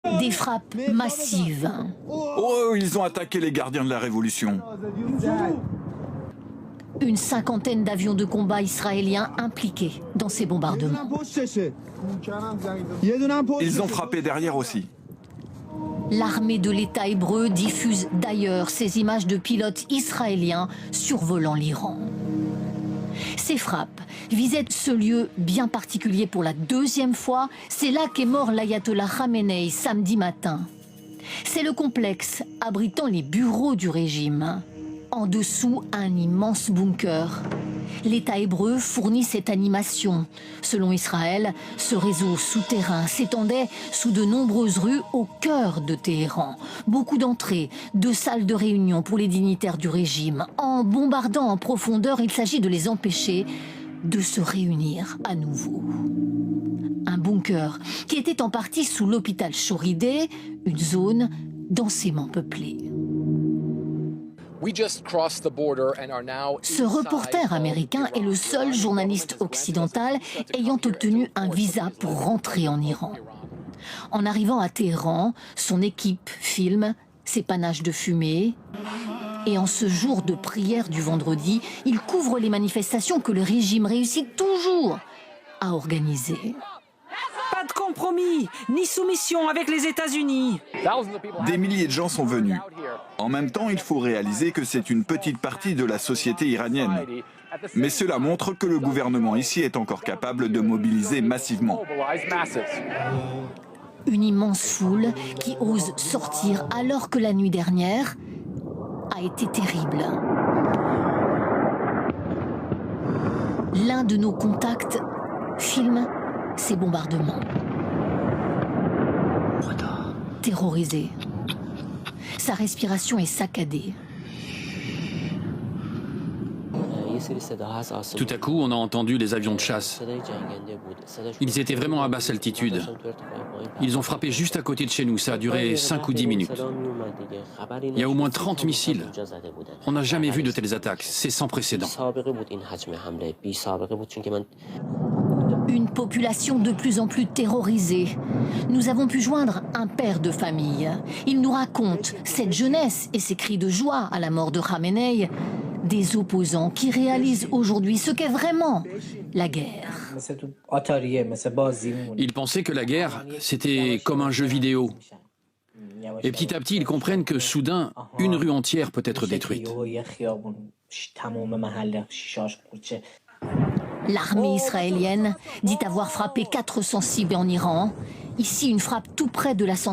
Des frappes massives. Oh, ils ont attaqué les gardiens de la révolution. Une cinquantaine d'avions de combat israéliens impliqués dans ces bombardements. Ils ont frappé derrière aussi. L'armée de l'État hébreu diffuse d'ailleurs ces images de pilotes israéliens survolant l'Iran. Ces frappes visaient ce lieu bien particulier pour la deuxième fois. C'est là qu'est mort l'ayatollah Khamenei samedi matin. C'est le complexe abritant les bureaux du régime. En dessous, un immense bunker. L'État hébreu fournit cette animation. Selon Israël, ce réseau souterrain s'étendait sous de nombreuses rues au cœur de Téhéran. Beaucoup d'entrées, de salles de réunion pour les dignitaires du régime. En bombardant en profondeur, il s'agit de les empêcher de se réunir à nouveau. Un bunker qui était en partie sous l'hôpital Shorideh, une zone densément peuplée. Ce reporter américain est le seul journaliste occidental ayant obtenu un visa pour rentrer en Iran. En arrivant à Téhéran, son équipe filme ses panaches de fumée. Et en ce jour de prière du vendredi, il couvre les manifestations que le régime réussit toujours à organiser. Pas de compromis, ni soumission avec les États-Unis. Des milliers de gens sont venus. En même temps, il faut réaliser que c'est une petite partie de la société iranienne. Mais cela montre que le gouvernement ici est encore capable de mobiliser massivement. Une immense foule qui ose sortir alors que la nuit dernière a été terrible. L'un de nos contacts filme ces bombardements. Terrorisé. Sa respiration est saccadée. Tout à coup, on a entendu les avions de chasse. Ils étaient vraiment à basse altitude. Ils ont frappé juste à côté de chez nous. Ça a duré 5 ou 10 minutes. Il y a au moins 30 missiles. On n'a jamais vu de telles attaques. C'est sans précédent. Une population de plus en plus terrorisée. Nous avons pu joindre un père de famille. Il nous raconte cette jeunesse et ses cris de joie à la mort de Khamenei. Des opposants qui réalisent aujourd'hui ce qu'est vraiment la guerre. Ils pensaient que la guerre, c'était comme un jeu vidéo. Et petit à petit, ils comprennent que soudain, une rue entière peut être détruite. L'armée israélienne dit avoir frappé 400 cibles en Iran. Ici, une frappe tout près de la centrale.